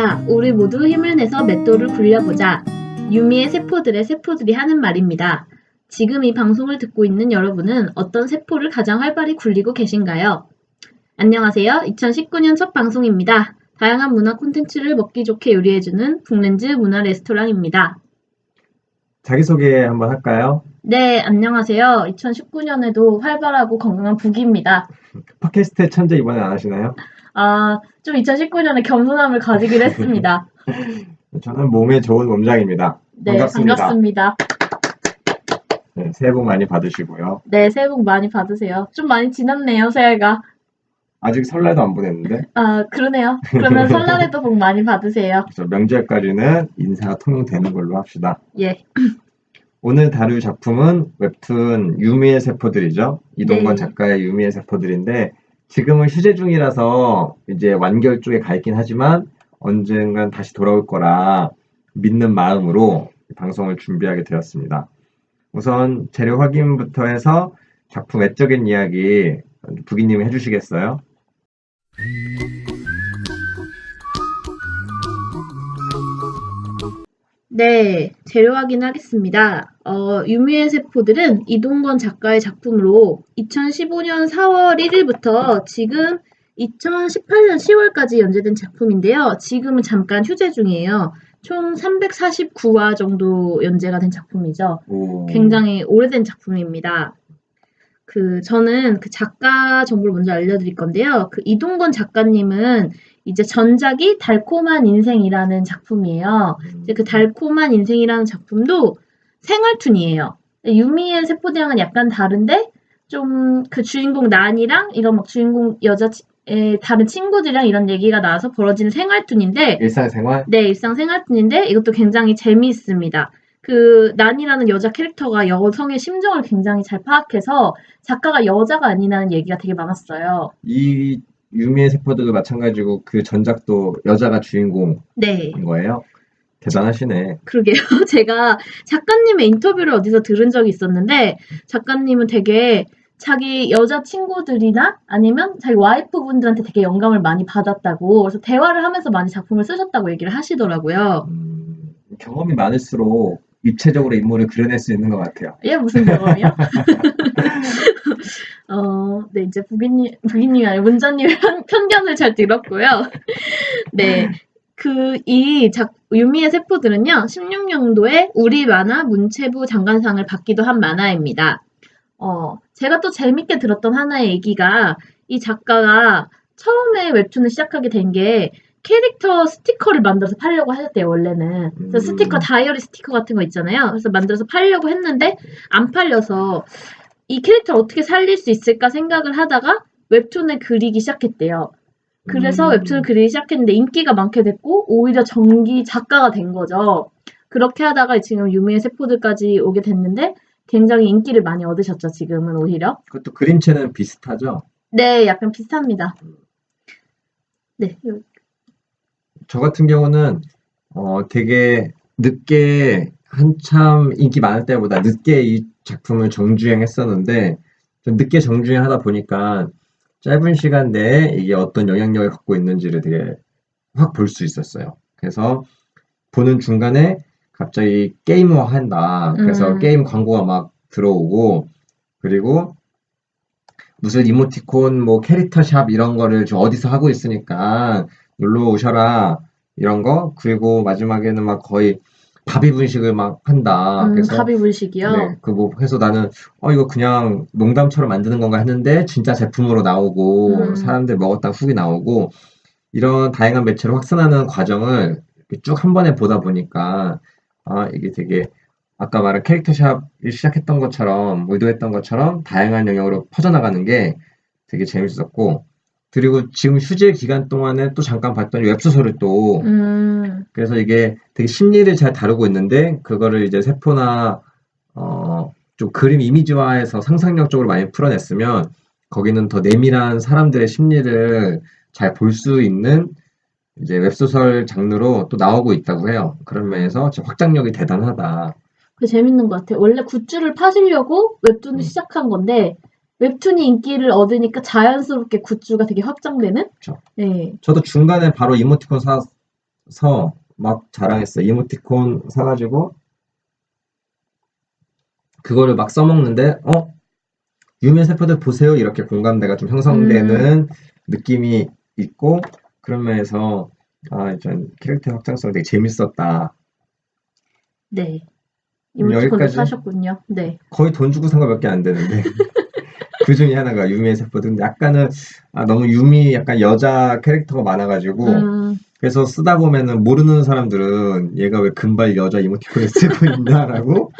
자, 우리 모두 힘을 내서 맷돌을 굴려보자. 유미의 세포들이 하는 말입니다. 지금 이 방송을 듣고 있는 여러분은 어떤 세포를 가장 활발히 굴리고 계신가요? 안녕하세요. 2019년 첫 방송입니다. 다양한 문화 콘텐츠를 먹기 좋게 요리해주는 북렌즈 문화 레스토랑입니다. 자기소개 한번 할까요? 네, 안녕하세요. 2019년에도 활발하고 건강한 북입니다. 팟캐스트 천재 이번에 안 하시나요? 좀 2019년에 겸손함을 가지기로 했습니다. 저는 몸에 좋은 몸장입니다. 네, 반갑습니다. 반갑습니다. 네, 새해 복 많이 받으시고요. 네, 새해 복 많이 받으세요. 좀 많이 지났네요, 새해가. 아직 설날도 안 보냈는데 그러네요. 그러면 설날에도 복 많이 받으세요. 그래서 명절까지는 인사가 통용되는 걸로 합시다. 예. 오늘 다룰 작품은 웹툰 유미의 세포들이죠. 이동건 네. 작가의 유미의 세포들인데 지금은 휴재 중이라서 이제 완결 쪽에 가 있긴 하지만 언젠간 다시 돌아올 거라 믿는 마음으로 방송을 준비하게 되었습니다. 우선 재료 확인부터 해서 작품 외적인 이야기 부기님이 해주시겠어요? 네, 재료 확인하겠습니다. 유미의 세포들은 이동건 작가의 작품으로 2015년 4월 1일부터 지금 2018년 10월까지 연재된 작품인데요. 지금은 잠깐 휴재 중이에요. 총 349화 정도 연재가 된 작품이죠. 굉장히 오래된 작품입니다. 저는 그 작가 정보를 먼저 알려드릴 건데요. 이동건 작가님은 이제 전작이 달콤한 인생이라는 작품이에요. 이제 그 달콤한 인생이라는 작품도 생활툰이에요. 유미의 세포들랑은 약간 다른데 좀 그 주인공 난이랑 이런 막 주인공 다른 친구들이랑 이런 얘기가 나와서 벌어지는 생활툰인데 일상생활? 네, 일상생활툰인데 이것도 굉장히 재미있습니다. 난이라는 여자 캐릭터가 여성의 심정을 굉장히 잘 파악해서 작가가 여자가 아니라는 얘기가 되게 많았어요. 이 유미의 세포들도 마찬가지고 그 전작도 여자가 주인공인 네. 거예요? 대단하시네. 그러게요. 제가 작가님의 인터뷰를 어디서 들은 적이 있었는데 작가님은 되게 자기 여자친구들이나 아니면 자기 와이프분들한테 되게 영감을 많이 받았다고 그래서 대화를 하면서 많이 작품을 쓰셨다고 얘기를 하시더라고요. 경험이 많을수록 입체적으로 인물을 그려낼 수 있는 것 같아요. 예, 무슨 경험이요? 네, 이제 부기님이 아니고 문자님의 편견을 잘 들었고요. 네. 유미의 세포들은요, 16년도에 우리 만화 문체부 장관상을 받기도 한 만화입니다. 제가 또 재밌게 들었던 하나의 얘기가 이 작가가 처음에 웹툰을 시작하게 된 게 캐릭터 스티커를 만들어서 팔려고 하셨대요, 원래는. 그래서 스티커, 다이어리 스티커 같은 거 있잖아요. 그래서 만들어서 팔려고 했는데 안 팔려서 이 캐릭터를 어떻게 살릴 수 있을까 생각을 하다가 웹툰을 그리기 시작했대요. 그래서 웹툰을 그리기 시작했는데 인기가 많게 됐고 오히려 전기 작가가 된 거죠. 그렇게 하다가 지금 유미의 세포들까지 오게 됐는데 굉장히 인기를 많이 얻으셨죠, 지금은 오히려. 그것도 그림체는 비슷하죠? 네, 약간 비슷합니다. 네. 저 같은 경우는 되게 늦게 한참 인기 많을 때보다 늦게 이 작품을 정주행했었는데 좀 늦게 정주행하다 보니까 짧은 시간 내에 이게 어떤 영향력을 갖고 있는지를 되게 확 볼 수 있었어요. 그래서 보는 중간에 갑자기 게임화한다. 그래서 게임 광고가 막 들어오고 그리고 무슨 이모티콘 뭐 캐릭터 샵 이런 거를 저 어디서 하고 있으니까 놀러 오셔라 이런 거. 그리고 마지막에는 막 거의 바비 분식을 막 한다. 그래서 바비 분식이요? 네, 해서 나는 이거 그냥 농담처럼 만드는 건가 했는데 진짜 제품으로 나오고 사람들 먹었다 후기 나오고 이런 다양한 매체로 확산하는 과정을 쭉 한 번에 보다 보니까 이게 되게 아까 말한 캐릭터샵을 시작했던 것처럼 의도했던 것처럼 다양한 영역으로 퍼져나가는 게 되게 재밌었고 그리고 지금 휴재 기간 동안에 또 잠깐 봤더니 웹소설을 또 그래서 이게 되게 심리를 잘 다루고 있는데 그거를 이제 세포나 좀 그림 이미지화해서 상상력적으로 많이 풀어냈으면 거기는 더 내밀한 사람들의 심리를 잘 볼 수 있는 이제 웹소설 장르로 또 나오고 있다고 해요. 그런 면에서 확장력이 대단하다. 그게 재밌는 것 같아요. 원래 굿즈를 파시려고 웹툰을 시작한 건데 웹툰이 인기를 얻으니까 자연스럽게 굿즈가 되게 확장되는? 그렇죠. 네. 저도 중간에 바로 이모티콘 막 자랑했어. 이모티콘 사가지고 그거를 막 써먹는데 유명 세포들 보세요. 이렇게 공감대가 좀 형성되는 느낌이 있고 그런 면에서 전 캐릭터 확장성 되게 재밌었다. 네. 이모티콘도 여기까지 사셨군요. 네. 거의 돈 주고 산 거밖에 안 되는데 그 중에 하나가 유미의 세포들. 약간은 너무 유미 약간 여자 캐릭터가 많아가지고 그래서 쓰다 보면은 모르는 사람들은 얘가 왜 금발 여자 이모티콘을 쓰고 있나라고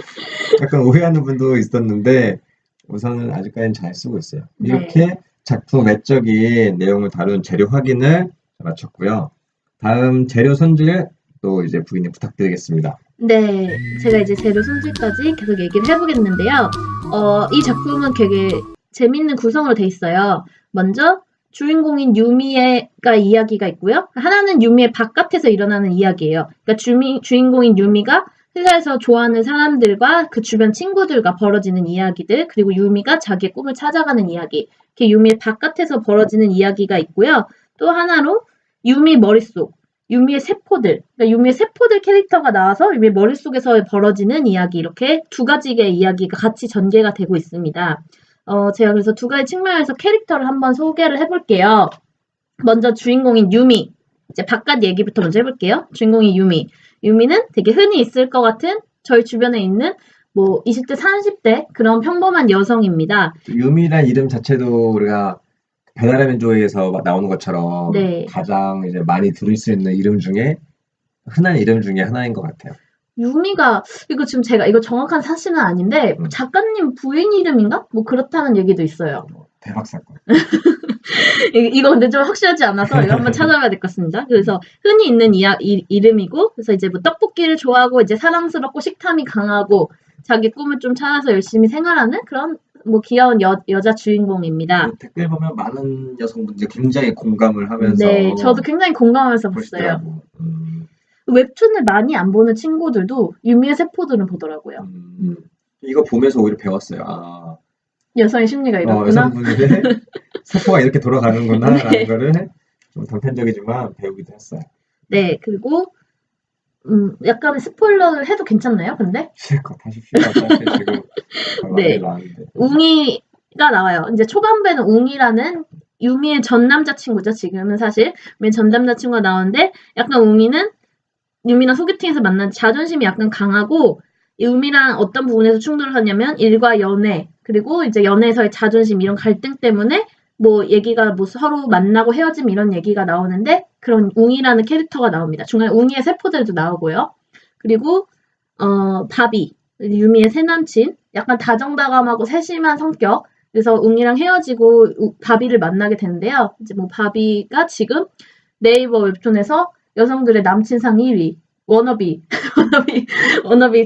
약간 오해하는 분도 있었는데 우선은 아직까지는 잘 쓰고 있어요. 네. 이렇게 작품 외적인 내용을 다룬 재료 확인을 마쳤고요. 다음 재료 손질 또 이제 부인님 부탁드리겠습니다. 네, 제가 이제 재료 손질까지 계속 얘기를 해보겠는데요. 이 작품은 되게 재밌는 구성으로 돼 있어요. 먼저 주인공인 유미가 이야기가 있고요. 하나는 유미의 바깥에서 일어나는 이야기예요. 그러니까 주인공인 유미가 회사에서 좋아하는 사람들과 그 주변 친구들과 벌어지는 이야기들, 그리고 유미가 자기의 꿈을 찾아가는 이야기, 이렇게 유미의 바깥에서 벌어지는 이야기가 있고요. 또 하나로 유미 머릿속, 유미의 세포들, 그러니까 유미의 세포들 캐릭터가 나와서 유미의 머릿속에서 벌어지는 이야기, 이렇게 두 가지의 이야기가 같이 전개가 되고 있습니다. 제가 그래서 두 가지 측면에서 캐릭터를 한번 소개를 해볼게요. 먼저 주인공인 유미, 이제 바깥 얘기부터 먼저 해볼게요. 주인공인 유미. 유미는 되게 흔히 있을 것 같은 저희 주변에 있는 뭐 20대, 30대 그런 평범한 여성입니다. 유미란 이름 자체도 우리가 배달의 민족에서 나오는 것처럼 네. 가장 이제 많이 들을 수 있는 이름 중에 흔한 이름 중에 하나인 것 같아요. 유미가 이거 지금 제가 이거 정확한 사실은 아닌데 작가님 부인 이름인가? 뭐 그렇다는 얘기도 있어요. 대박 사건. 이거 근데 좀 확실하지 않아서 이거 한번 찾아봐야 될 것 같습니다. 그래서 흔히 있는 이름이고, 그래서 이제 뭐 떡볶이를 좋아하고 이제 사랑스럽고 식탐이 강하고 자기 꿈을 좀 찾아서 열심히 생활하는 그런 뭐 귀여운 여자 주인공입니다. 댓글 보면 많은 여성분들이 굉장히 공감을 하면서 네, 저도 굉장히 공감하면서 봤어요. 보시더라고. 웹툰을 많이 안 보는 친구들도 유미의 세포들은 보더라고요. 이거 보면서 오히려 배웠어요. 여성의 심리가 이렇구나. 여성분들의 세포가 이렇게 돌아가는구나라는 네. 거를 좀 단편적이지만 배우기도 했어요. 네, 그리고 약간의 스포일러를 해도 괜찮나요? 근데? 실컷 하십시오. 어차피 지금 네. 웅이가 나와요. 이제 초반부에는 웅이라는 유미의 전 남자친구죠. 지금은 사실 유미의 전 남자친구가 나오는데 약간 웅이는 유미랑 소개팅에서 만난 자존심이 약간 강하고 유미랑 어떤 부분에서 충돌을 하냐면 일과 연애 그리고 이제 연애에서의 자존심 이런 갈등 때문에 뭐 얘기가 뭐 서로 만나고 헤어짐 이런 얘기가 나오는데 그런 웅이라는 캐릭터가 나옵니다. 중간에 웅이의 세포들도 나오고요. 그리고 바비 유미의 새남친 약간 다정다감하고 세심한 성격 그래서 웅이랑 헤어지고 바비를 만나게 되는데요. 이제 뭐 바비가 지금 네이버 웹툰에서 여성들의 남친상 1위 워너비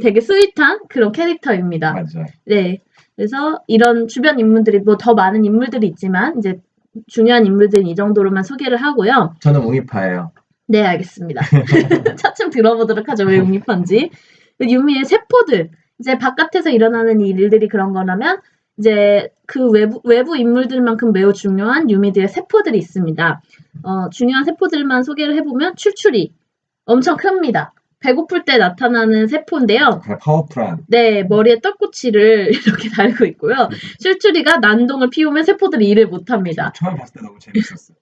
되게 스윗한 그런 캐릭터입니다. 맞아요. 네. 그래서 이런 주변 인물들이 뭐 더 많은 인물들이 있지만 이제 중요한 인물들은 이 정도로만 소개를 하고요. 저는 웅이파예요. 네, 알겠습니다. 차츰 들어보도록 하죠. 왜 웅이파인지. 유미의 세포들. 이제 바깥에서 일어나는 일들이 그런 거라면 이제 그 외부 인물들만큼 매우 중요한 유미들의 세포들이 있습니다. 중요한 세포들만 소개를 해보면 출출이 엄청 큽니다. 배고플 때 나타나는 세포인데요. 파워풀한. 네, 머리에 떡꼬치를 이렇게 달고 있고요. 출출이가 난동을 피우면 세포들이 일을 못합니다. 처음 봤을 때 너무 재밌었어요.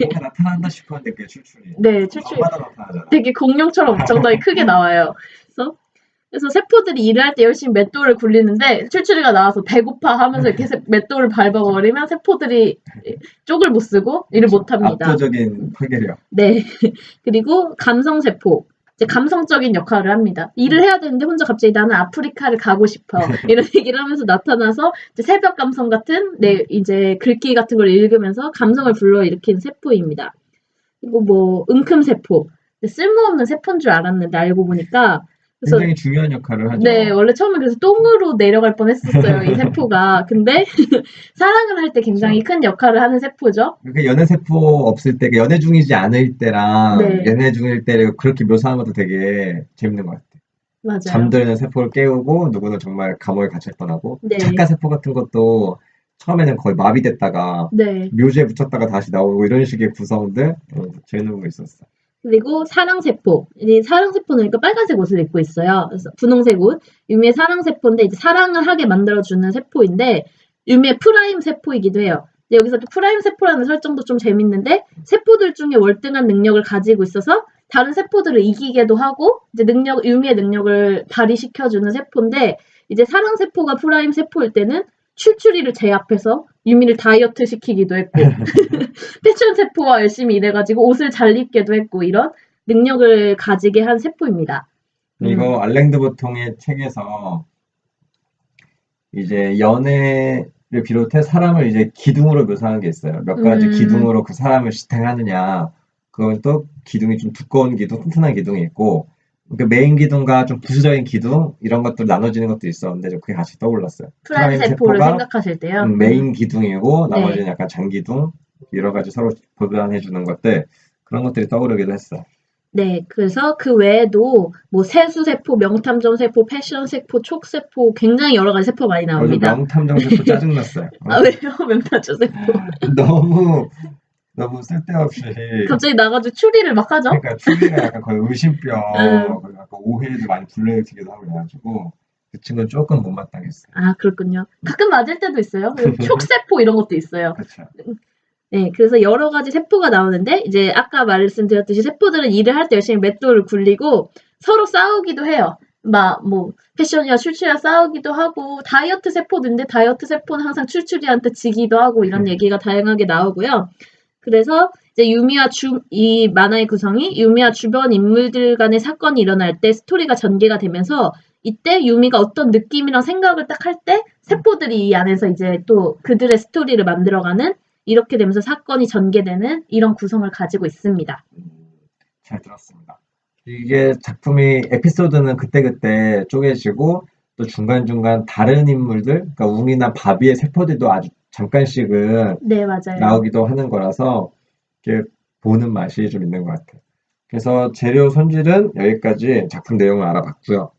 뭔가 나타난다 싶었는데 그게 출출이. 네, 출출이 나타나잖아. 되게 공룡처럼 엄청나게 크게 나와요. 그래서 세포들이 일을 할 때 열심히 맷돌을 굴리는데 출출이가 나와서 배고파 하면서 이렇게 맷돌을 밟아버리면 세포들이 쪽을 못 쓰고 일을 못합니다. 압도적인 파괴력. 네. 그리고 감성세포. 이제 감성적인 역할을 합니다. 일을 해야 되는데 혼자 갑자기 나는 아프리카를 가고 싶어. 이런 얘기를 하면서 나타나서 이제 새벽 감성 같은 이제 글귀 같은 걸 읽으면서 감성을 불러일으키는 세포입니다. 그리고 뭐 은큼세포. 쓸모없는 세포인 줄 알았는데 알고 보니까 그래서 굉장히 중요한 역할을 하죠. 네, 원래 처음에 그래서 똥으로 내려갈 뻔했었어요, 이 세포가. 근데 사랑을 할 때 굉장히 큰 역할을 하는 세포죠. 그 연애 세포 없을 때, 연애 중이지 않을 때랑 네. 연애 중일 때를 그렇게 묘사하는 것도 되게 재밌는 것 같아요. 맞아요. 잠들는 세포를 깨우고 누구는 정말 감옥에 갇힐 뻔하고 네. 작가 세포 같은 것도 처음에는 거의 마비됐다가 네. 묘지에 붙였다가 다시 나오고 이런 식의 구성들 재밌는 거 있었어. 그리고 사랑세포. 이 사랑세포는 그러니까 빨간색 옷을 입고 있어요. 그래서 분홍색 옷. 유미의 사랑세포인데 이제 사랑을 하게 만들어주는 세포인데 유미의 프라임 세포이기도 해요. 여기서 또 프라임 세포라는 설정도 좀 재밌는데 세포들 중에 월등한 능력을 가지고 있어서 다른 세포들을 이기게도 하고 이제 유미의 능력을 발휘시켜주는 세포인데 이제 사랑세포가 프라임 세포일 때는 출출이를 제압해서 유미를 다이어트 시키기도 했고 패션 세포와 열심히 일해가지고 옷을 잘 입게도 했고 이런 능력을 가지게 한 세포입니다. 이거 알랭드 보통의 책에서 이제 연애를 비롯해 사람을 이제 기둥으로 묘사한 게 있어요. 몇 가지 기둥으로 그 사람을 지탱하느냐. 그건 또 기둥이 좀 두꺼운 기둥, 튼튼한 기둥이 있고 그 메인 기둥과 좀 부수적인 기둥 이런 것들 나눠지는 것도 있었는데 그게 같이 떠올랐어요. 프라임 세포를 세포가 생각하실 때요. 메인 기둥이고 네. 나머지는 약간 잔기둥 여러 가지 서로 보완해 주는 것들 그런 것들이 떠오르기도 했어요. 네, 그래서 그 외에도 뭐 세수세포, 명탐정세포, 패션세포, 촉세포 굉장히 여러 가지 세포 많이 나옵니다. 명탐정세포 짜증났어요. 아 왜요? 명탐정세포. 너무 쓸데없이 갑자기 나가지고 추리를 막 하죠? 그러니까 추리가 약간 거의 의심병 그리고 약간 오해도 많이 불러일으키기도 하고 그래가지고 그 친구는 조금 못마땅했어요. 아 그렇군요. 가끔 맞을 때도 있어요. 촉세포 이런 것도 있어요. 그렇죠. 네, 그래서 여러 가지 세포가 나오는데 이제 아까 말씀드렸듯이 세포들은 일을 할 때 열심히 맷돌을 굴리고 서로 싸우기도 해요. 막 뭐 패션이야 출출이야 싸우기도 하고 다이어트 세포인데 다이어트 세포는 항상 출출이한테 지기도 하고 이런 얘기가 다양하게 나오고요. 그래서 이제 이 만화의 구성이 유미와 주변 인물들 간의 사건이 일어날 때 스토리가 전개가 되면서 이때 유미가 어떤 느낌이랑 생각을 딱 할 때 세포들이 이 안에서 이제 또 그들의 스토리를 만들어가는 이렇게 되면서 사건이 전개되는 이런 구성을 가지고 있습니다. 잘 들었습니다. 이게 작품이 에피소드는 그때그때 쪼개지고 또 중간중간 다른 인물들, 그러니까 웅이나 바비의 세포들도 아주 잠깐씩은 네, 맞아요. 나오기도 하는 거라서 이렇게 보는 맛이 좀 있는 것 같아요. 그래서 재료 손질은 여기까지 작품 내용을 알아봤고요.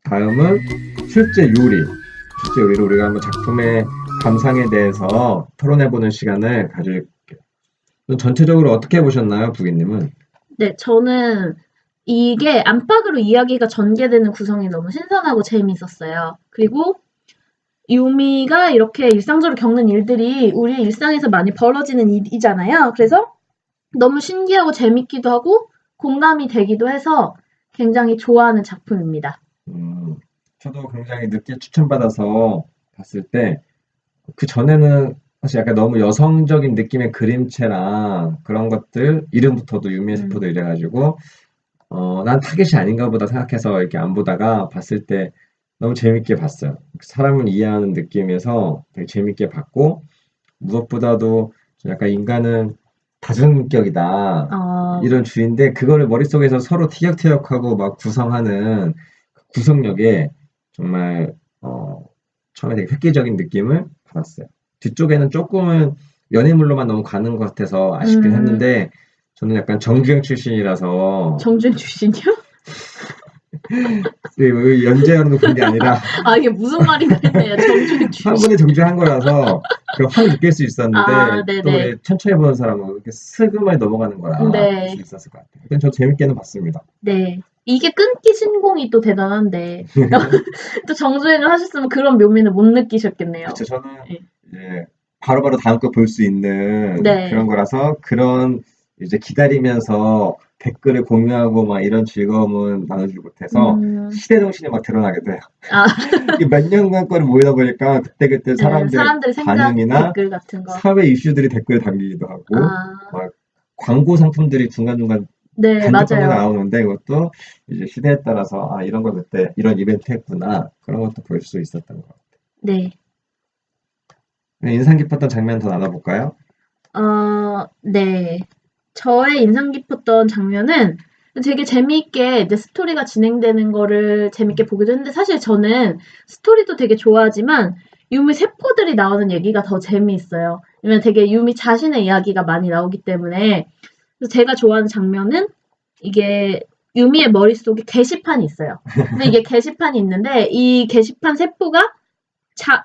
다음은 실제 요리로 우리가 한번 작품의 감상에 대해서 토론해보는 시간을 가질게요. 전체적으로 어떻게 보셨나요, 부기님은? 네, 저는 이게 안팎으로 이야기가 전개되는 구성이 너무 신선하고 재미있었어요. 그리고 유미가 이렇게 일상적으로 겪는 일들이 우리의 일상에서 많이 벌어지는 일이잖아요. 그래서 너무 신기하고 재밌기도 하고 공감이 되기도 해서 굉장히 좋아하는 작품입니다. 저도 굉장히 늦게 추천받아서 봤을 때 그 전에는 사실 약간 너무 여성적인 느낌의 그림체랑 그런 것들 이름부터도 유미의 세포도 이래가지고 난 타겟이 아닌가 보다 생각해서 이렇게 안 보다가 봤을 때 너무 재밌게 봤어요. 사람을 이해하는 느낌에서 되게 재밌게 봤고 무엇보다도 약간 인간은 다중인격이다 이런 주의인데 그거를 머릿속에서 서로 티격태격하고 막 구성하는 구성력에 정말 처음에 되게 획기적인 느낌을 받았어요. 뒤쪽에는 조금은 연애물로만 너무 가는 것 같아서 아쉽긴 했는데 저는 약간 정주행 출신이라서 정주행 출신이요? 연재하는 본 게 아니라 아 이게 무슨 말인가 했네요. 정주행 출신. 한 번에 정주행한 거라서 확 느낄 수 있었는데 또 우리 천천히 보는 사람은 이렇게 스그머리 넘어가는 거라 볼 수 있었을 것 같아요. 근데 저 재밌게는 봤습니다. 네. 이게 끊기 신공이 또 대단한데 또 정주행을 하셨으면 그런 묘미는 못 느끼셨겠네요. 그렇죠. 저는 이제 바로바로 다음 거 볼 수 있는 그런 거라서 그런 이제 기다리면서 댓글을 공유하고 막 이런 즐거움은 나누지 못해서 시대정신이 막 드러나게 돼요. 몇 년간 거를 모이다 보니까 그때그때 사람들의 반응이나 댓글 같은 거. 사회 이슈들이 댓글에 담기기도 하고 막 광고 상품들이 중간중간 단톡방에 나오는데 이것도 이제 시대에 따라서 이런 거 그때 이런 이벤트 했구나 그런 것도 볼 수 있었던 것 같아요. 네. 인상 깊었던 장면 더 나눠볼까요? 네. 저의 인상 깊었던 장면은 되게 재미있게 이제 스토리가 진행되는 거를 재밌게 보기도 했는데 사실 저는 스토리도 되게 좋아하지만 유미 세포들이 나오는 얘기가 더 재미있어요. 왜냐면 되게 유미 자신의 이야기가 많이 나오기 때문에 그래서 제가 좋아하는 장면은 이게 유미의 머릿속에 게시판이 있어요. 근데 이게 게시판이 있는데 이 게시판 세포가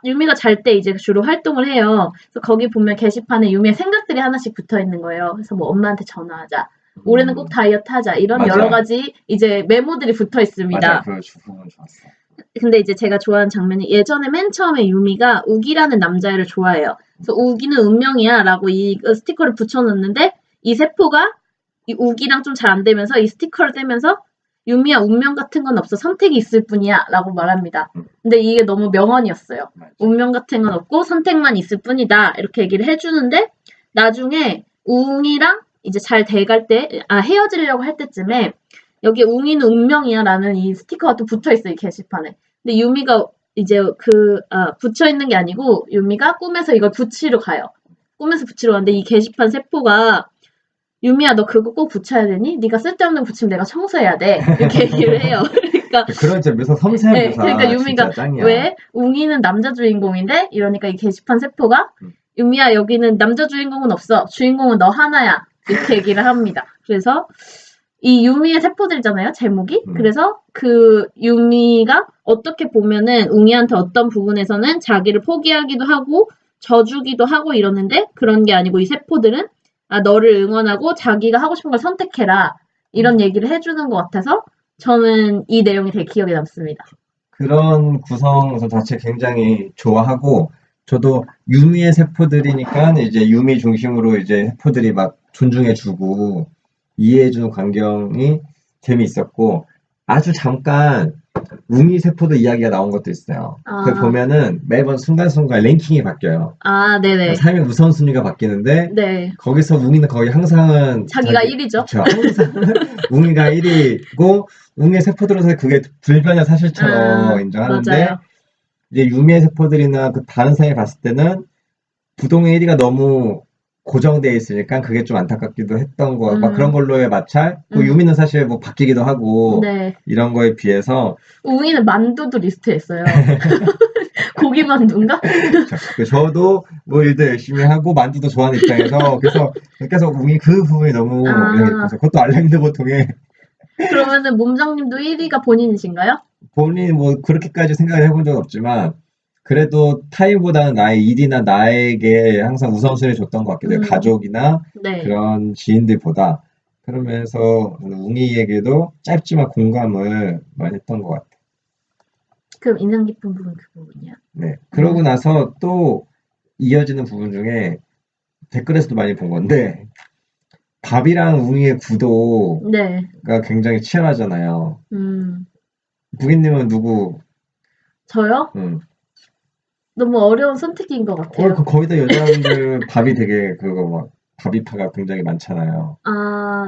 유미가 잘 때 이제 주로 활동을 해요. 그래서 거기 보면 게시판에 유미의 생각들이 하나씩 붙어 있는 거예요. 그래서 뭐 엄마한테 전화하자. 올해는 꼭 다이어트 하자. 이런 맞아. 여러 가지 이제 메모들이 붙어 있습니다. 맞아, 그 부분 좋았어. 근데 이제 제가 좋아하는 장면이 예전에 맨 처음에 유미가 우기라는 남자애를 좋아해요. 그래서 우기는 운명이야 라고 이 스티커를 붙여놓는데 이 세포가 이 우기랑 좀 잘 안 되면서 이 스티커를 떼면서 유미야 운명 같은 건 없어 선택이 있을 뿐이야 라고 말합니다. 근데 이게 너무 명언이었어요. 맞아. 운명 같은 건 없고 선택만 있을 뿐이다 이렇게 얘기를 해주는데 나중에 웅이랑 이제 잘 돼갈 때 헤어지려고 할 때쯤에 여기 웅이는 운명이야 라는 이 스티커가 또 붙어있어요 이 게시판에. 근데 유미가 이제 붙여있는 게 아니고 유미가 꿈에서 이걸 붙이러 가요. 꿈에서 붙이러 가는데 이 게시판 세포가 유미야 너 그거 꼭 붙여야 되니? 네가 쓸데없는 거 붙이면 내가 청소해야 돼. 이렇게 얘기를 해요. 그러니까 그런 진짜 묘사 섬세한 네, 묘사 그러니까 유미가 진짜 짱이야. 왜 웅이는 남자 주인공인데 이러니까 이 게시판 세포가 유미야 여기는 남자 주인공은 없어. 주인공은 너 하나야. 이렇게 얘기를 합니다. 그래서 이 유미의 세포들이잖아요, 제목이. 그래서 그 유미가 어떻게 보면은 웅이한테 어떤 부분에서는 자기를 포기하기도 하고 져주기도 하고 이러는데 그런 게 아니고 이 세포들은 너를 응원하고 자기가 하고 싶은 걸 선택해라. 이런 얘기를 해주는 것 같아서 저는 이 내용이 되게 기억에 남습니다. 그런 구성 자체 굉장히 좋아하고 저도 유미의 세포들이니까 이제 유미 중심으로 이제 세포들이 막 존중해주고 이해해주는 광경이 재미있었고 아주 잠깐 웅이 세포들 이야기가 나온 것도 있어요. 그 보면은 매번 순간순간 랭킹이 바뀌어요. 네네. 삶의 우선순위가 바뀌는데 네. 거기서 웅이는 거의 항상은 자기가 1위죠. 그쵸. 항상 웅이가 1위고 웅의 세포들은 그게 불변의 사실처럼 인정하는데 맞아요. 이제 유미의 세포들이나 그 다른 사람이 봤을 때는 부동의 1위가 너무 고정되어 있으니까 그게 좀 안타깝기도 했던 거, 막 그런 걸로의 마찰. 유미는 사실 뭐 바뀌기도 하고 네. 이런 거에 비해서 웅이는 만두도 리스트에 있어요. 고기 만두인가? 저도 뭐 일도 열심히 하고 만두도 좋아하는 입장에서 그래서 계속 웅이 그 부분이 너무 예뻐서 그것도 알랭드 보통에 그러면은 몸장님도 1위가 본인이신가요? 본인 뭐 그렇게까지 생각을 해본 적은 없지만 그래도 타인보다는 나의 일이나 나에게 항상 우선순위를 줬던 것 같기도 해요. 가족이나 네. 그런 지인들보다. 그러면서 웅이에게도 짧지만 공감을 많이 했던 것 같아요. 그럼 인상 깊은 부분 그 부분이야? 네. 그러고 나서 또 이어지는 부분 중에 댓글에서도 많이 본 건데 밥이랑 웅이의 구도가 네. 굉장히 치열하잖아요. 부기님은 누구? 저요? 너무 어려운 선택인 것 같아요. 거기다 여자분들 밥이 되게 그거 막 밥이파가 굉장히 많잖아요.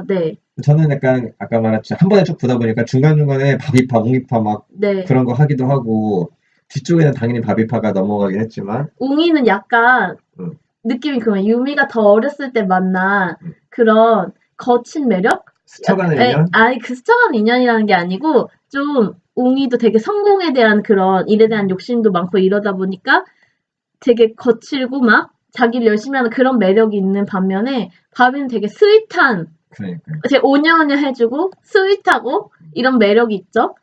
네. 저는 약간 아까 말했지 한 번에 쭉 보다 보니까 중간중간에 밥이파, 웅이파 막 네. 그런 거 하기도 하고 뒤쪽에는 당연히 밥이파가 넘어가긴 했지만 웅이는 약간 느낌이 그런 유미가 더 어렸을 때 만난 그런 거친 매력? 스쳐가는 인연? 아니 그 스쳐가는 인연이라는 게 아니고 좀 웅이도 되게 성공에 대한 그런 일에 대한 욕심도 많고 이러다 보니까 되게 거칠고 막 자기를 열심히 하는 그런 매력이 있는 반면에 바비는 되게 스윗한 그러니까요. 되게 오냐오냐 해주고 스윗하고 이런 매력이 있죠.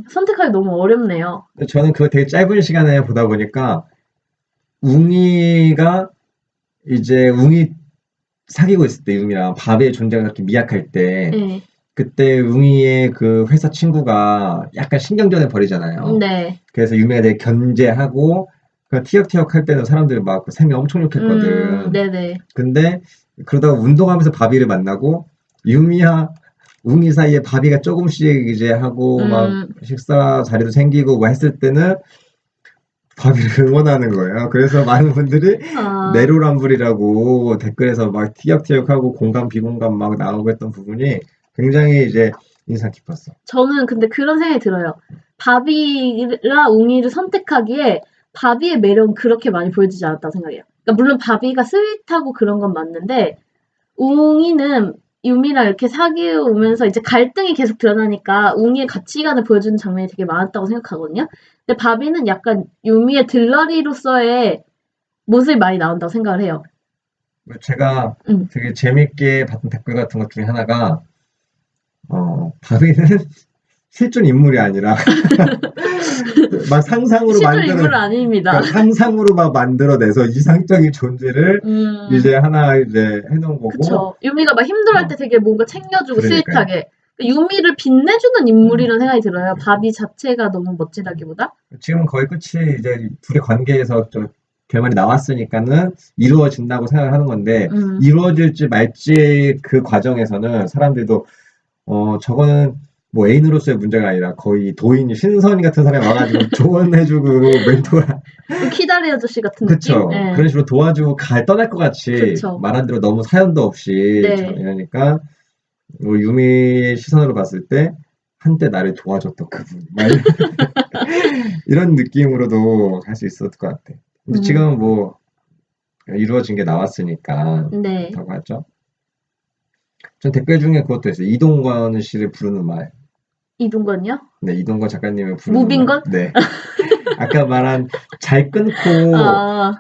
선택하기 너무 어렵네요. 저는 그거 되게 짧은 시간에 보다 보니까 웅이가 이제 웅이 사귀고 있을 때 웅이랑 바비의 존재가 그렇게 미약할 때 네. 그때 웅이의 그 회사 친구가 약간 신경전을 벌이잖아요. 네. 그래서 유미가 되게 견제하고 그 티격태격 할 때는 사람들이 막 셈이 엄청 욕했거든. 네네. 근데 그러다가 운동하면서 바비를 만나고 유미야 웅이 사이에 바비가 조금씩 이제 하고 막 식사 자리도 생기고 뭐 했을 때는 바비를 응원하는 거예요. 그래서 많은 분들이 내로남불이라고 댓글에서 막 티격태격하고 공감 비공감 막 나오고 했던 부분이 굉장히 이제 인상 깊었어. 저는 근데 그런 생각이 들어요. 바비랑 웅이를 선택하기에 바비의 매력은 그렇게 많이 보여주지 않았다고 생각해요. 그러니까 물론 바비가 스윗하고 그런 건 맞는데 웅이는 유미랑 이렇게 사귀어오면서 이제 갈등이 계속 드러나니까 웅이의 가치관을 보여주는 장면이 되게 많았다고 생각하거든요. 근데 바비는 약간 유미의 들러리로서의 모습이 많이 나온다고 생각을 해요. 제가 되게 재밌게 봤던 댓글 같은 것 중에 하나가 바비는 실존 인물이 아니라 막 상상으로 실존 인물은 아닙니다. 그러니까 상상으로 막 만들어내서 이상적인 존재를 이제 하나 이제 해놓은 거고. 그쵸. 유미가 막 힘들어할 때 되게 뭔가 챙겨주고 그러니까요. 스윗하게. 유미를 빛내주는 인물이라는 생각이 들어요. 바비 자체가 너무 멋지다기보다. 지금은 거의 끝이 이제 둘의 관계에서 좀 결말이 나왔으니까는 이루어진다고 생각을 하는 건데 이루어질지 말지 그 과정에서는 사람들도 저거는 뭐 애인으로서의 문제가 아니라 거의 도인 신선이 같은 사람이 와가지고 조언해주고 멘토가 키다리 아저씨 같은 그쵸. 느낌? 네. 그런 식으로 도와주고 떠날 것 같이 그쵸. 말한 대로 너무 사연도 없이 이러니까 뭐 유미의 시선으로 봤을 때 한때 나를 도와줬던 그분 막 이런 느낌으로도 할 수 있었을 것 같아. 근데 지금은 뭐 이루어진 게 나왔으니까 그렇다고 하죠. 전 댓글 중에 그것도 있어요. 이동건 씨를 부르는 말. 이동건이요? 네, 이동건 작가님을 부르는 무빈건? 말. 네. 아까 말한 잘 끊고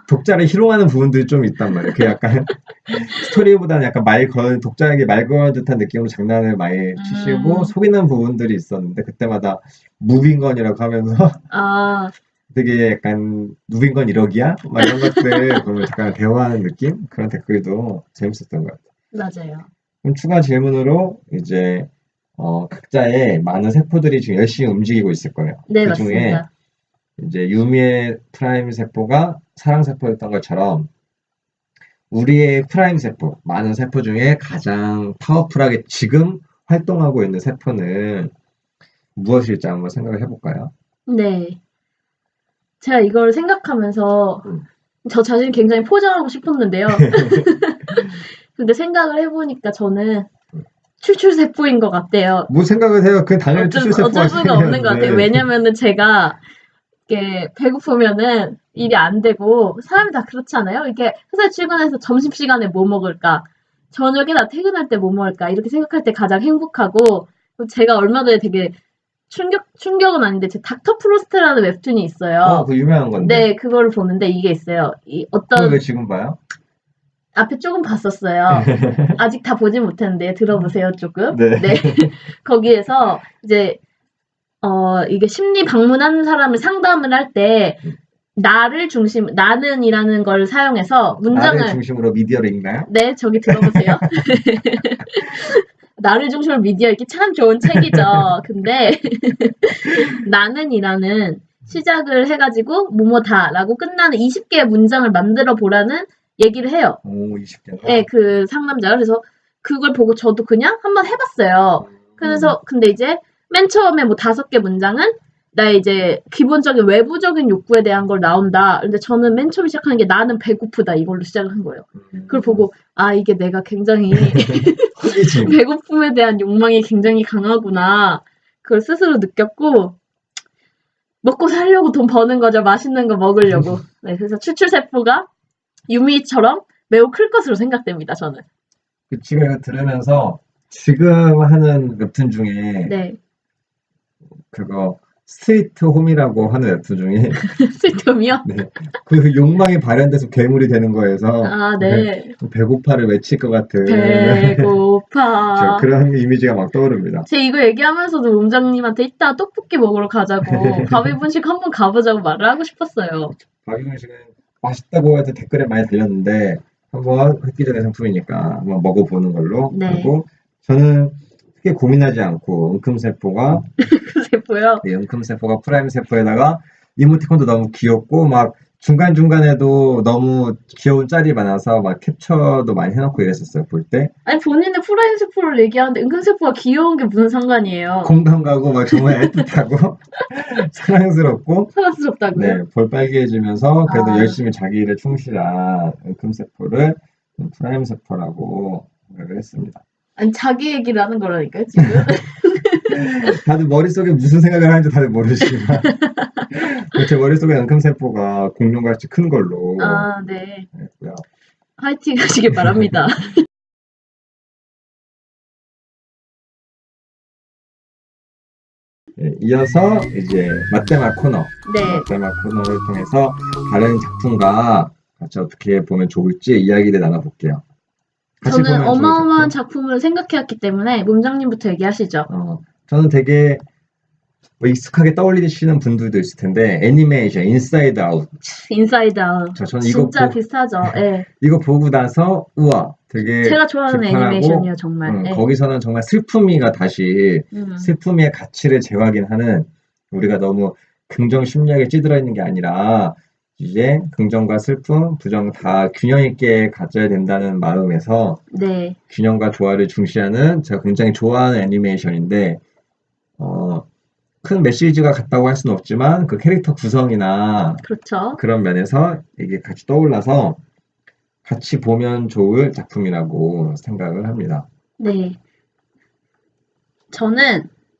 독자를 희롱하는 부분들이 좀 있단 말이에요. 그 약간 스토리보다는 약간 독자에게 말 거는 듯한 느낌으로 장난을 많이 치시고 속이는 부분들이 있었는데 그때마다 무빈건이라고 하면서 되게 약간 무빈건 1억이야? 막 이런 것들 보면 잠깐 대화하는 느낌? 그런 댓글도 재밌었던 것 같아요. 맞아요. 그럼 추가 질문으로 이제 각자의 많은 세포들이 지금 열심히 움직이고 있을 거예요. 네, 그 중에 맞습니다. 이제 유미의 프라임 세포가 사랑 세포였던 것처럼 우리의 프라임 세포, 많은 세포 중에 가장 파워풀하게 지금 활동하고 있는 세포는 무엇일지 한번 생각을 해볼까요? 네. 제가 이걸 생각하면서 저 자신을 굉장히 포장하고 싶었는데요. 근데 생각을 해보니까 저는 출출세포인 것 같아요. 뭐 생각을 해요? 그 당연히 출출세포가 어쩔 수가 없는 것 같아요. 왜냐면은 제가 이렇게 배고프면은 일이 안 되고 사람이 다 그렇잖아요. 이렇게 회사에 출근해서 점심시간에 뭐 먹을까? 저녁에 나 퇴근할 때 뭐 먹을까? 이렇게 생각할 때 가장 행복하고 제가 얼마 전에 되게 충격은 아닌데 제 닥터 프로스트라는 웹툰이 있어요. 그 유명한 건데. 네, 그거를 보는데 이게 있어요. 그걸 왜 지금 봐요? 앞에 조금 봤었어요. 아직 다 보진 못했는데 들어보세요 조금. 네. 거기에서 이제 이게 심리 방문하는 사람을 상담을 할 때 나는이라는 걸 사용해서 문장을 나를 중심으로 미디어를 읽나요? 네, 저기 들어보세요. 나를 중심으로 미디어 읽기 참 좋은 책이죠. 근데 나는이라는 시작을 해가지고 뭐뭐다라고 끝나는 20개의 문장을 만들어 보라는 얘기를 해요. 20개. 네, 그 상담자가. 그래서 그걸 보고 저도 그냥 한번 해봤어요. 그래서 근데 이제 맨 처음에 뭐 5개 문장은 나 이제 기본적인 외부적인 욕구에 대한 걸 나온다. 근데 저는 맨 처음 시작하는 게 나는 배고프다 이걸로 시작을 한 거예요. 그걸 보고 이게 내가 굉장히 배고픔에 대한 욕망이 굉장히 강하구나. 그걸 스스로 느꼈고 먹고 살려고 돈 버는 거죠. 맛있는 거 먹으려고. 네, 그래서 출출세포가 유미처럼 매우 클 것으로 생각됩니다. 저는. 지금 들으면서 지금 하는 웹툰 중에 그거 스위트 홈이라고 하는 웹툰 중에 스위트 홈이요? 네. 그 욕망이 발현돼서 괴물이 되는 거에서 배고파를 외칠 것 같은 배고파 그런 이미지가 막 떠오릅니다. 제 이거 얘기하면서도 몸장님한테 이따 떡볶이 먹으러 가자고 바비분식 한번 가보자고 말을 하고 싶었어요. 바비분식은 맛있다고 해서 댓글에 많이 달렸는데 한번 획기적인 상품이니까 한번 먹어보는 걸로 하고 저는 크게 고민하지 않고 은큼세포가 세포요? 네, 은큼세포가 프라임 세포에다가 이모티콘도 너무 귀엽고 막 중간중간에도 너무 귀여운 짤이 많아서 막 캡처도 많이 해놓고 이랬었어요, 볼 때. 아니 본인은 프라임 세포를 얘기하는데 은큼세포가 귀여운 게 무슨 상관이에요? 공감 가고 막 정말 애틋하고 사랑스럽다고요? 네, 볼빨개지면서 그래도 열심히 자기 일에 충실한 은큼세포를 프라임 세포라고 생각을 했습니다. 아니 자기 얘기를 하는 거라니까요 지금. 다들 머릿속에 무슨 생각을 하는지 다들 모르시지만 제 머릿속에 은큼세포가 공룡같이 큰 걸로 네. 했고요. 화이팅 하시길 바랍니다. 네, 이어서 이제 맛대맛 코너 맛대맛 코너를 통해서 다른 작품과 같이 어떻게 보면 좋을지 이야기를 나눠볼게요. 저는 어마어마한 작품을 생각해왔기 때문에 몸장님부터 얘기하시죠. 저는 되게 뭐 익숙하게 떠올리시는 분들도 있을 텐데 애니메이션 인사이드 아웃. 인사이드 아웃. 저는 이거 진짜 비슷하죠. 예. 이거 보고 나서 우와 되게 제가 좋아하는 비판하고 애니메이션이에요, 정말. 예. 거기서는 정말 슬픔이가 다시 슬픔의 가치를 재확인하는 우리가 너무 긍정 심리학에 찌들어 있는 게 아니라 이제 긍정과 슬픔, 부정 다 균형 있게 가져야 된다는 마음에서 네. 균형과 조화를 중시하는 제가 굉장히 좋아하는 애니메이션인데 큰 메시지가 같다고 할 수는 없지만 그 캐릭터 구성이나 그렇죠. 그런 면에서 이게 같이 떠올라서 같이 보면 좋을 작품이라고 생각을 합니다. 네.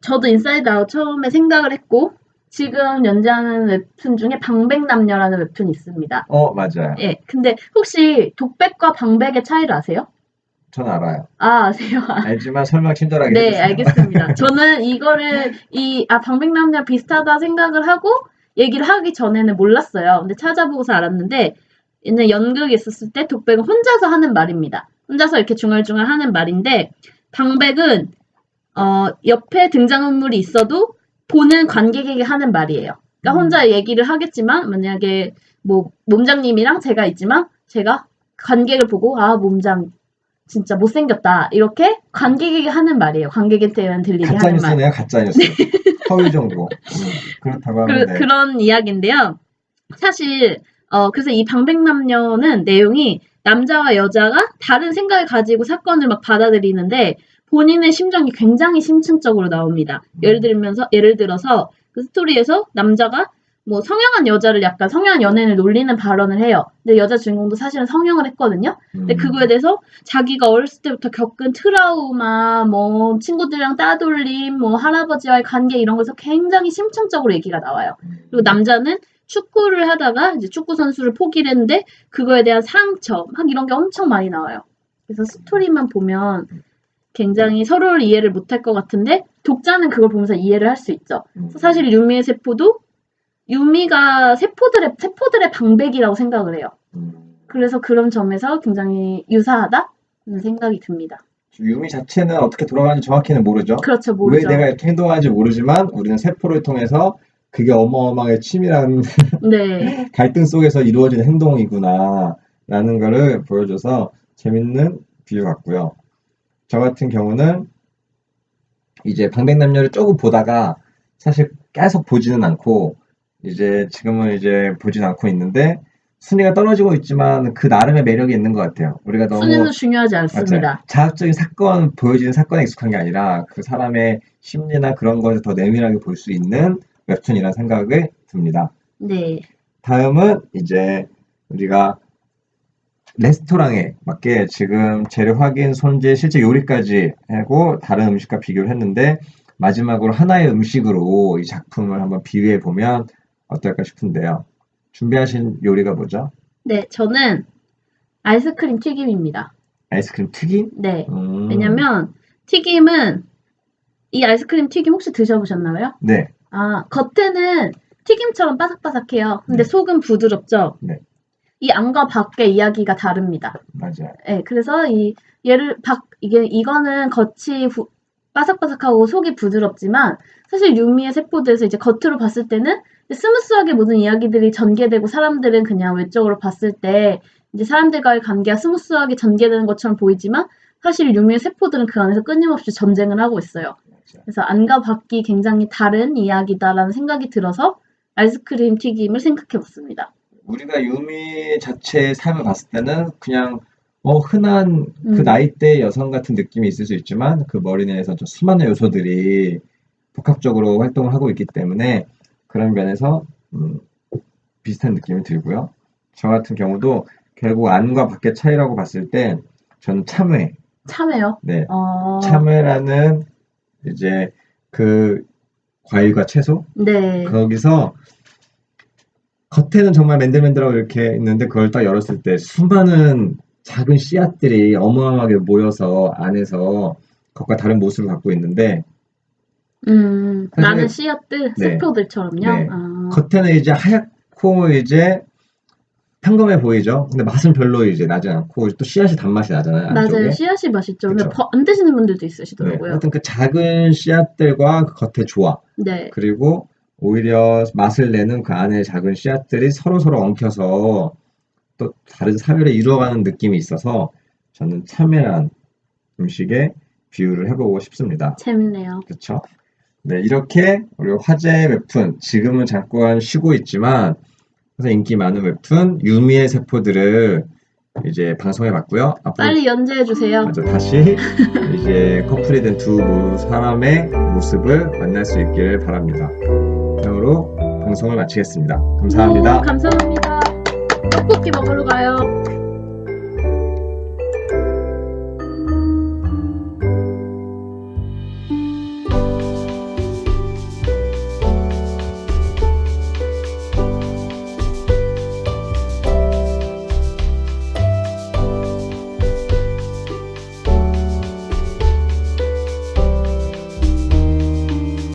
저도 인사이드 아웃 처음에 생각을 했고 지금 연재하는 웹툰 중에 방백남녀라는 웹툰이 있습니다. 맞아요. 예. 근데 혹시 독백과 방백의 차이를 아세요? 전 알아요. 아세요? 알지만 설명 친절하게 네, 해주세요. 알겠습니다. 저는 이거를 방백남녀 비슷하다 생각을 하고 얘기를 하기 전에는 몰랐어요. 근데 찾아보고서 알았는데 얘는 연극이 있었을 때 독백은 혼자서 하는 말입니다. 혼자서 이렇게 중얼중얼 하는 말인데 방백은 옆에 등장인물이 있어도 보는 관객에게 하는 말이에요. 그러니까 혼자 얘기를 하겠지만 만약에 뭐 몸장님이랑 제가 있지만 제가 관객을 보고 몸장 진짜 못생겼다 이렇게 관객에게 하는 말이에요. 관객한테는 들리게 하는 말. 가짜뉴스네요. 가짜뉴스. 허위 정보. 그렇다고 하면 그런 이야기인데요. 사실 그래서 이 방백남녀는 내용이 남자와 여자가 다른 생각을 가지고 사건을 막 받아들이는데 본인의 심정이 굉장히 심층적으로 나옵니다. 예를 들어서 그 스토리에서 남자가 뭐 성형한 여자를 약간 성형한 연예인을 놀리는 발언을 해요. 근데 여자 주인공도 사실은 성형을 했거든요. 근데 그거에 대해서 자기가 어렸을 때부터 겪은 트라우마, 뭐 친구들이랑 따돌림, 뭐 할아버지와의 관계 이런 거에서 굉장히 심층적으로 얘기가 나와요. 그리고 남자는 축구를 하다가 이제 축구 선수를 포기를 했는데 그거에 대한 상처, 막 이런 게 엄청 많이 나와요. 그래서 스토리만 보면 굉장히 서로를 이해를 못할 것 같은데 독자는 그걸 보면서 이해를 할 수 있죠. 사실 유미의 세포도 유미가 세포들의 방백이라고 생각을 해요. 그래서 그런 점에서 굉장히 유사하다는 생각이 듭니다. 유미 자체는 어떻게 돌아가는지 정확히는 모르죠. 그렇죠, 모르죠. 왜 내가 이렇게 행동하는지 모르지만 우리는 세포를 통해서 그게 어마어마하게 치밀한 네. 갈등 속에서 이루어지는 행동이구나 라는 거를 보여줘서 재밌는 비유 같고요. 저 같은 경우는 이제 방백남녀를 조금 보다가 사실 계속 보지는 않고 이제 지금은 이제 보진 않고 있는데 순위가 떨어지고 있지만 그 나름의 매력이 있는 것 같아요. 우리가 너무 순위는 중요하지 않습니다. 맞아요. 자극적인 사건 보여지는 사건에 익숙한 게 아니라 그 사람의 심리나 그런 것을 더 내밀하게 볼 수 있는 웹툰이라는 생각이 듭니다. 네. 다음은 이제 우리가 레스토랑에 맞게 지금 재료 확인, 손질, 실제 요리까지 하고 다른 음식과 비교를 했는데 마지막으로 하나의 음식으로 이 작품을 한번 비교해 보면 어떨까 싶은데요. 준비하신 요리가 뭐죠? 네, 저는 아이스크림 튀김입니다. 아이스크림 튀김? 네. 왜냐면 튀김은 이 아이스크림 튀김 혹시 드셔보셨나요? 네. 겉에는 튀김처럼 바삭바삭해요. 근데 속은 부드럽죠? 네. 이 안과 밖의 이야기가 다릅니다. 맞아요. 네, 그래서 이거는 겉이 바삭바삭하고 속이 부드럽지만 사실 유미의 세포들에서 이제 겉으로 봤을 때는 스무스하게 모든 이야기들이 전개되고 사람들은 그냥 외적으로 봤을 때 이제 사람들과의 관계가 스무스하게 전개되는 것처럼 보이지만 사실 유미의 세포들은 그 안에서 끊임없이 전쟁을 하고 있어요. 그래서 안과 밖이 굉장히 다른 이야기다라는 생각이 들어서 아이스크림 튀김을 생각해봤습니다. 우리가 유미 자체의 삶을 봤을 때는 그냥 흔한 그 나이대 여성 같은 느낌이 있을 수 있지만 그 머리 내에서 좀 수많은 요소들이 복합적으로 활동을 하고 있기 때문에 그런 면에서 비슷한 느낌이 들고요. 저 같은 경우도 결국 안과 밖의 차이라고 봤을 때 저는 참외. 참외요? 네. 참외라는 이제 그 과일과 채소? 네. 거기서 겉에는 정말 맨들맨들하고 이렇게 있는데 그걸 딱 열었을 때 수많은 작은 씨앗들이 어마어마하게 모여서 안에서 겉과 다른 모습을 갖고 있는데 많은 씨앗들, 세포들처럼요? 네. 겉에는 이제 하얗고 이제 평범해 보이죠. 근데 맛은 별로 이제 나지 않고 또 씨앗이 단맛이 나잖아요. 안쪽에. 맞아요. 씨앗이 맛있죠. 근데 그쵸? 안 드시는 분들도 있으시더라고요. 하여튼 그 작은 씨앗들과 그 겉의 조화 네. 그리고 오히려 맛을 내는 그 안에 작은 씨앗들이 서로서로 엉켜서 또 다른 사회를 이루어가는 느낌이 있어서 저는 참외란 음식에 비유를 해보고 싶습니다. 재밌네요. 그렇죠? 네, 이렇게 우리 화제의 웹툰, 지금은 잠깐 쉬고 있지만 그래서 인기 많은 웹툰 유미의 세포들을 이제 방송해 봤고요. 앞으로 빨리 연재해 주세요. 맞아, 다시 이제 커플이 된 두 사람의 모습을 만날 수 있기를 바랍니다. 이상으로 방송을 마치겠습니다. 감사합니다. 감사합니다. 떡볶이 먹으러 가요.